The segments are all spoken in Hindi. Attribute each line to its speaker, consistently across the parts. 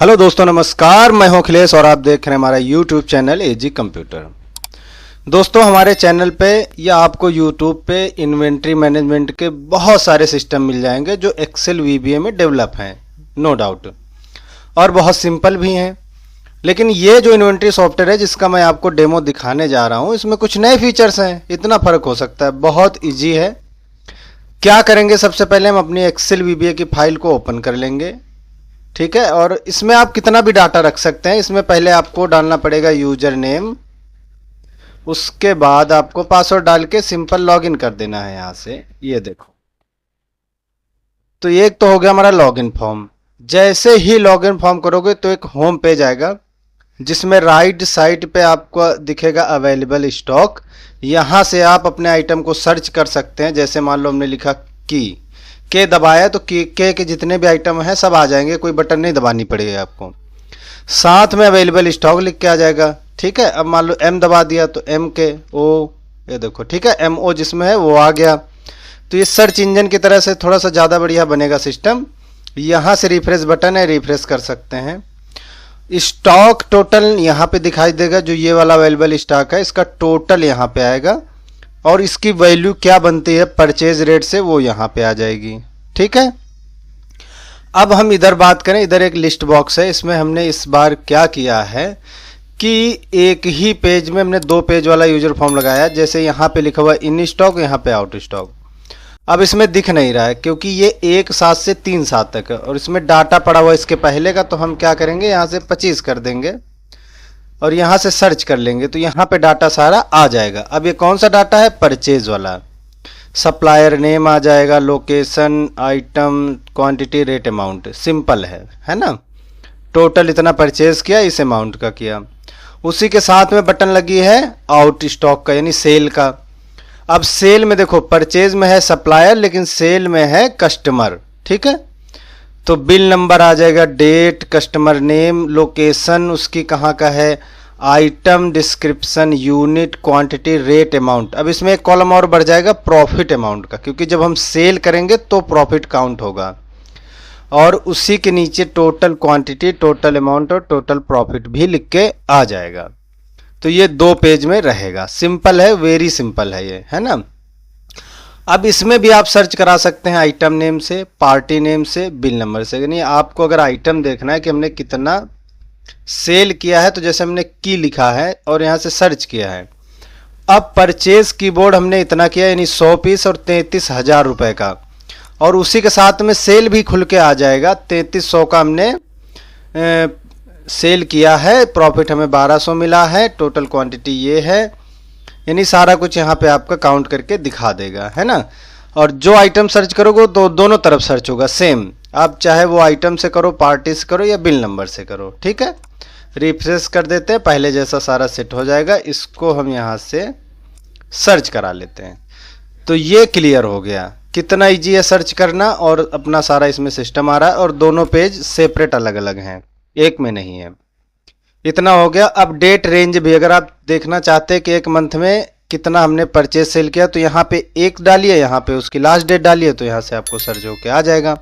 Speaker 1: हेलो दोस्तों, नमस्कार। मैं हूं अखिलेश और आप देख रहे हैं हमारा यूट्यूब चैनल एजी कंप्यूटर। दोस्तों, हमारे चैनल पे या आपको यूट्यूब पे इन्वेंट्री मैनेजमेंट के बहुत सारे सिस्टम मिल जाएंगे जो एक्सेल वीबीए में डेवलप हैं, नो डाउट, और बहुत सिंपल भी हैं। लेकिन ये जो इन्वेंट्री सॉफ्टवेयर है जिसका मैं आपको डेमो दिखाने जा रहा हूँ, इसमें कुछ नए फीचर्स हैं। इतना फ़र्क हो सकता है, बहुत ईजी है। क्या करेंगे, सबसे पहले हम अपनी एक्सेल वीबीए की फाइल को ओपन कर लेंगे, ठीक है। और इसमें आप कितना भी डाटा रख सकते हैं। इसमें पहले आपको डालना पड़ेगा यूजर नेम, उसके बाद आपको पासवर्ड डाल के सिंपल लॉगिन कर देना है यहाँ से। ये देखो, तो ये एक तो हो गया हमारा लॉगिन फॉर्म। जैसे ही लॉगिन फॉर्म करोगे तो एक होम पेज आएगा जिसमें राइट साइड पे आपको दिखेगा अवेलेबल स्टॉक। यहाँ से आप अपने आइटम को सर्च कर सकते हैं। जैसे मान लो हमने लिखा की के दबाया तो के जितने भी आइटम हैं सब आ जाएंगे, कोई बटन नहीं दबानी पड़ेगी आपको। साथ में अवेलेबल स्टॉक लिख के आ जाएगा, ठीक है। अब मान लो एम दबा दिया तो एम के ओ, ये देखो, ठीक है, एम ओ जिसमें है वो आ गया। तो ये सर्च इंजन की तरह से थोड़ा सा ज़्यादा बढ़िया बनेगा सिस्टम। यहाँ से रिफ्रेश बटन है, रिफ्रेश कर सकते हैं। स्टॉक टोटल यहाँ पे दिखाई देगा, जो ये वाला अवेलेबल स्टॉक है इसका टोटल यहाँ पे आएगा और इसकी वैल्यू क्या बनती है परचेज रेट से वो यहाँ पे आ जाएगी, ठीक है। अब हम इधर बात करें, इधर एक लिस्ट बॉक्स है। इसमें हमने इस बार क्या किया है कि एक ही पेज में हमने 2 पेज वाला यूजर फॉर्म लगाया। जैसे यहाँ पे लिखा हुआ इन स्टॉक, यहाँ पे आउट स्टॉक। अब इसमें दिख नहीं रहा है क्योंकि ये 1/7 से 3/7 तक है और इसमें डाटा पड़ा हुआ इसके पहले का। तो हम क्या करेंगे, यहाँ से 25 कर देंगे और यहाँ से सर्च कर लेंगे तो यहाँ पे डाटा सारा आ जाएगा। अब ये कौन सा डाटा है, परचेज वाला। सप्लायर नेम आ जाएगा, location, item, quantity, rate, amount. Simple है ना। टोटल इतना परचेज किया, इस अमाउंट का किया। उसी के साथ में बटन लगी है आउट स्टॉक का, यानी सेल का। अब सेल में देखो, परचेज में है सप्लायर लेकिन सेल में है कस्टमर, ठीक है। तो बिल नंबर आ जाएगा, डेट, कस्टमर नेम, लोकेशन उसकी कहाँ का है, item description, unit, quantity, rate, amount. अब इसमें एक कॉलम और बढ़ जाएगा प्रॉफिट अमाउंट का, क्योंकि जब हम सेल करेंगे तो प्रॉफिट काउंट होगा। और उसी के नीचे टोटल क्वांटिटी, टोटल अमाउंट और टोटल प्रॉफिट भी लिख के आ जाएगा। तो ये 2 पेज में रहेगा। सिंपल है, वेरी सिंपल है ये, है ना। अब इसमें भी आप सर्च करा सकते हैं आइटम नेम से, पार्टी नेम से, बिल नंबर से। यानी आपको अगर आइटम देखना है कि हमने कितना सेल किया है, तो जैसे हमने की लिखा है और यहाँ से सर्च किया है। अब परचेज कीबोर्ड हमने इतना किया, यानी 100 पीस और 33,000 रुपये का। और उसी के साथ में सेल भी खुल के आ जाएगा। 3300 का हमने सेल किया है, प्रॉफिट हमें 1200 मिला है, टोटल क्वांटिटी ये है। यानी सारा कुछ यहाँ पे आपका काउंट करके दिखा देगा, है ना। और जो आइटम सर्च करोगे तो दोनों तरफ सर्च होगा सेम। आप चाहे वो आइटम से करो, पार्टी से करो या बिल नंबर से करो, ठीक है। रिफ्रेश कर देते हैं, पहले जैसा सारा सेट हो जाएगा। इसको हम यहाँ से सर्च करा लेते हैं। तो ये क्लियर हो गया, कितना इजी है सर्च करना। और अपना सारा इसमें सिस्टम आ रहा है और दोनों पेज सेपरेट अलग अलग हैं, एक में नहीं है। इतना हो गया। अब डेट रेंज भी अगर आप देखना चाहते हैं कि एक मंथ में कितना हमने परचेज सेल किया, तो यहाँ पे 1 डालिए, यहाँ पे उसकी लास्ट डेट डालिए, तो यहाँ से आपको सर्च होके आ जाएगा,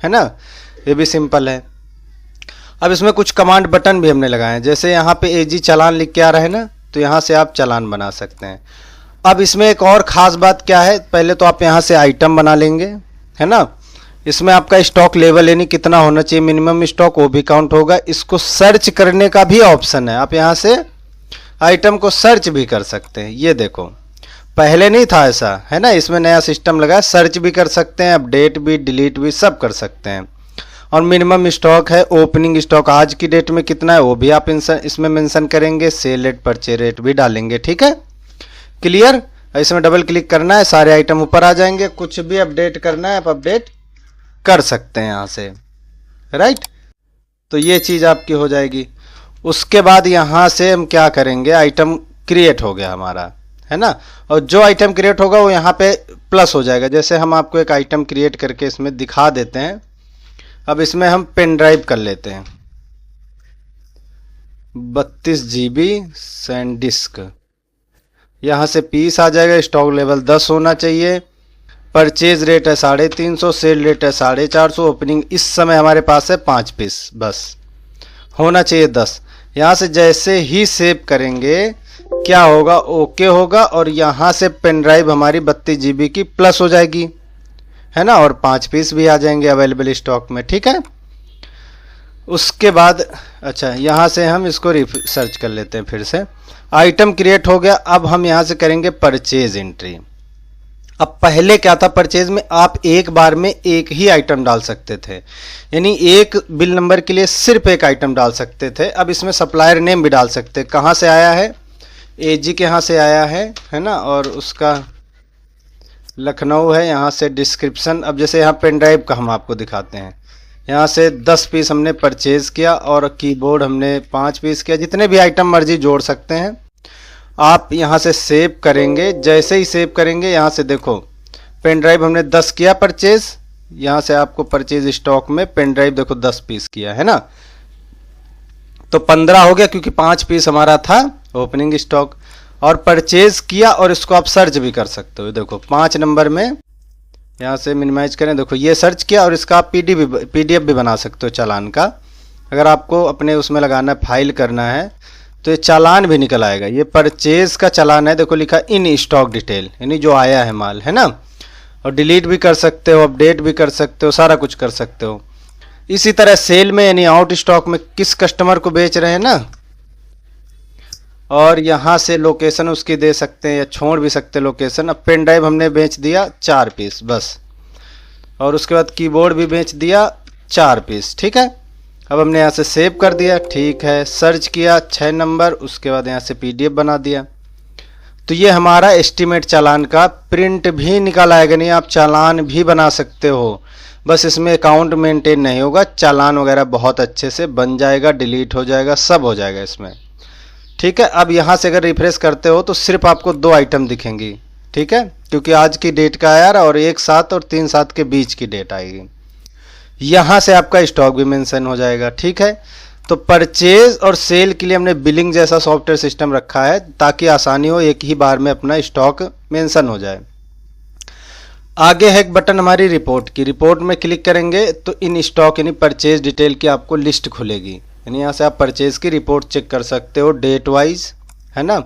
Speaker 1: है ना। ये भी सिंपल है। अब इसमें कुछ कमांड बटन भी हमने लगाए हैं। जैसे यहाँ पे एजी चालान लिख के आ रहा है ना, तो यहाँ से आप चालान बना सकते हैं। अब इसमें एक और ख़ास बात क्या है, पहले तो आप यहाँ से आइटम बना लेंगे, है ना। इसमें आपका स्टॉक लेवल यानी कितना होना चाहिए मिनिमम स्टॉक, वो भी काउंट होगा। इसको सर्च करने का भी ऑप्शन है, आप यहाँ से आइटम को सर्च भी कर सकते हैं। ये देखो, पहले नहीं था ऐसा, है ना। इसमें नया सिस्टम लगा है, सर्च भी कर सकते हैं, अपडेट भी, डिलीट भी, सब कर सकते हैं। और मिनिमम स्टॉक है, ओपनिंग स्टॉक आज की डेट में कितना है वो भी आप इसमें मेंशन करेंगे। सेल रेट, परचेज रेट भी डालेंगे, ठीक है। क्लियर। इसमें डबल क्लिक करना है, सारे आइटम ऊपर आ जाएंगे। कुछ भी अपडेट करना है आप अपडेट कर सकते हैं यहाँ से, राइट। तो ये चीज़ आपकी हो जाएगी। उसके बाद यहाँ से हम क्या करेंगे, आइटम क्रिएट हो गया हमारा, है ना। और जो आइटम क्रिएट होगा वो यहाँ पे प्लस हो जाएगा। जैसे हम आपको एक आइटम क्रिएट करके इसमें दिखा देते हैं। अब इसमें हम पेन ड्राइव कर लेते हैं, 32 GB सैनडिस्क। यहाँ से पीस आ जाएगा, स्टॉक लेवल 10 होना चाहिए, परचेज रेट है 350, सेल रेट है 450, ओपनिंग इस समय हमारे पास है 5 पीस बस। होना चाहिए 10। यहाँ से जैसे ही सेव करेंगे क्या होगा, ओके होगा और यहाँ से पेन ड्राइव हमारी 32 GB की प्लस हो जाएगी, है ना, और 5 पीस भी आ जाएंगे अवेलेबल स्टॉक में। ठीक है, उसके बाद अच्छा यहाँ से हम इसको सर्च कर लेते हैं फिर से। आइटम क्रिएट हो गया। अब हम यहाँ से करेंगे परचेज एंट्री। अब पहले क्या था, परचेज में आप एक बार में एक ही आइटम डाल सकते थे, यानी एक बिल नंबर के लिए सिर्फ एक आइटम डाल सकते थे। अब इसमें सप्लायर नेम भी डाल सकते हैं। कहाँ से आया है, एजी के यहाँ से आया है ना, और उसका लखनऊ है। यहाँ से डिस्क्रिप्शन, अब जैसे यहाँ पेन ड्राइव का हम आपको दिखाते हैं। यहाँ से 10 पीस हमने परचेज किया और कीबोर्ड हमने 5 पीस किया। जितने भी आइटम मर्जी जोड़ सकते हैं आप। यहाँ से सेव करेंगे, जैसे ही सेव करेंगे यहाँ से देखो पेन ड्राइव हमने 10 किया परचेज। यहाँ से आपको परचेज स्टॉक में पेन ड्राइव देखो 10 पीस किया है ना, तो 15 हो गया क्योंकि 5 पीस हमारा था ओपनिंग स्टॉक। और परचेज किया और इसको आप सर्च भी कर सकते हो। देखो 5 नंबर में यहाँ से मिनिमाइज करें, देखो ये सर्च किया और इसका आप पीडीएफ भी बना सकते हो चालान का। अगर आपको अपने उसमें लगाना है, फाइल करना है, तो ये चालान भी निकल आएगा। ये परचेज का चालान है, देखो लिखा इन स्टॉक डिटेल, यानी जो आया है माल, है ना। और डिलीट भी कर सकते हो, अपडेट भी कर सकते हो, सारा कुछ कर सकते हो। इसी तरह सेल में यानी आउट स्टॉक में किस कस्टमर को बेच रहे हैं ना, और यहाँ से लोकेशन उसकी दे सकते हैं या छोड़ भी सकते हैं लोकेशन। अब पेन ड्राइव हमने बेच दिया 4 पीस बस, और उसके बाद कीबोर्ड भी बेच दिया 4 पीस। ठीक है, अब हमने यहाँ से सेव कर दिया। ठीक है, सर्च किया 6 नंबर, उसके बाद यहाँ से पीडीएफ बना दिया। तो ये हमारा एस्टीमेट चालान का प्रिंट भी निकल आएगा। नहीं, आप चालान भी बना सकते हो, बस इसमें अकाउंट मेंटेन नहीं होगा। चालान वगैरह बहुत अच्छे से बन जाएगा, डिलीट हो जाएगा, सब हो जाएगा इसमें। ठीक है, अब यहाँ से अगर रिफ्रेश करते हो तो सिर्फ आपको 2 आइटम दिखेंगी। ठीक है, क्योंकि आज की डेट का आया और 1/7 और 3/7 के बीच की डेट आएगी। यहाँ से आपका स्टॉक भी मेंशन हो जाएगा। ठीक है, तो परचेज और सेल के लिए हमने बिलिंग जैसा सॉफ्टवेयर सिस्टम रखा है ताकि आसानी हो, एक ही बार में अपना स्टॉक मेंशन हो जाए। आगे है एक बटन हमारी रिपोर्ट की। रिपोर्ट में क्लिक करेंगे तो इन स्टॉक यानी परचेज डिटेल की आपको लिस्ट खुलेगी, यानी यहाँ से आप परचेज की रिपोर्ट चेक कर सकते हो, डेट वाइज, है ना,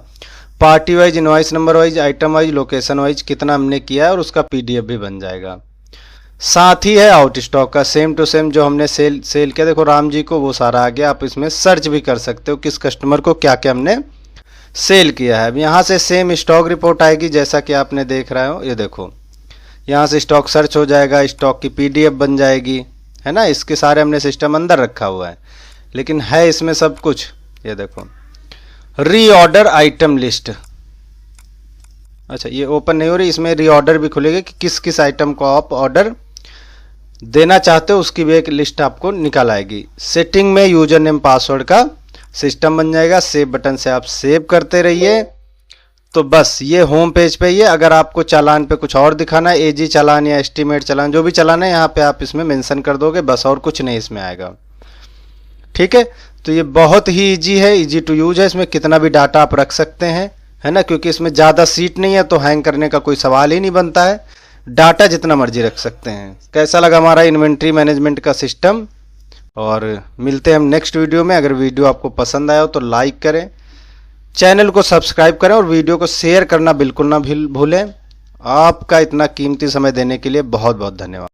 Speaker 1: party wise, invoice number wise, item wise, location wise कितना हमने किया है, और उसका पीडीएफ भी बन जाएगा। साथ ही है आउट स्टॉक का, सेम टू सेम जो हमने सेल किया, देखो राम जी को, वो सारा आ गया। आप इसमें सर्च भी कर सकते हो किस कस्टमर को क्या क्या हमने सेल किया है। अब यहाँ से सेम स्टॉक रिपोर्ट आएगी जैसा कि आपने देख रहे हो। ये देखो यहाँ से स्टॉक सर्च हो जाएगा, स्टॉक की पीडीएफ बन जाएगी, है ना। इसके सारे हमने सिस्टम अंदर रखा हुआ है, लेकिन है इसमें सब कुछ। ये देखो रीऑर्डर आइटम लिस्ट, अच्छा ये ओपन नहीं हो रही, इसमें रीऑर्डर भी खुलेगा कि किस किस आइटम को आप ऑर्डर देना चाहते हो, उसकी भी एक लिस्ट आपको निकल आएगी। सेटिंग में यूजर नेम पासवर्ड का सिस्टम बन जाएगा। सेव बटन से आप सेव करते रहिए। तो बस ये होम पेज पे ही है। अगर आपको चालान पे कुछ और दिखाना है, एजी चालान या एस्टीमेट चालान, जो भी चालान है यहाँ पे आप इसमें मेंशन कर दोगे बस, और कुछ नहीं इसमें आएगा। ठीक है, तो ये बहुत ही इजी है, इजी टू यूज है। इसमें कितना भी डाटा आप रख सकते हैं, है ना, क्योंकि इसमें ज़्यादा सीट नहीं है तो हैंग करने का कोई सवाल ही नहीं बनता है। डाटा जितना मर्जी रख सकते हैं। कैसा लगा हमारा इन्वेंट्री मैनेजमेंट का सिस्टम, और मिलते हैं हम नेक्स्ट वीडियो में। अगर वीडियो आपको पसंद आया हो तो लाइक करें, चैनल को सब्सक्राइब करें और वीडियो को शेयर करना बिल्कुल ना भूलें। आपका इतना कीमती समय देने के लिए बहुत बहुत धन्यवाद।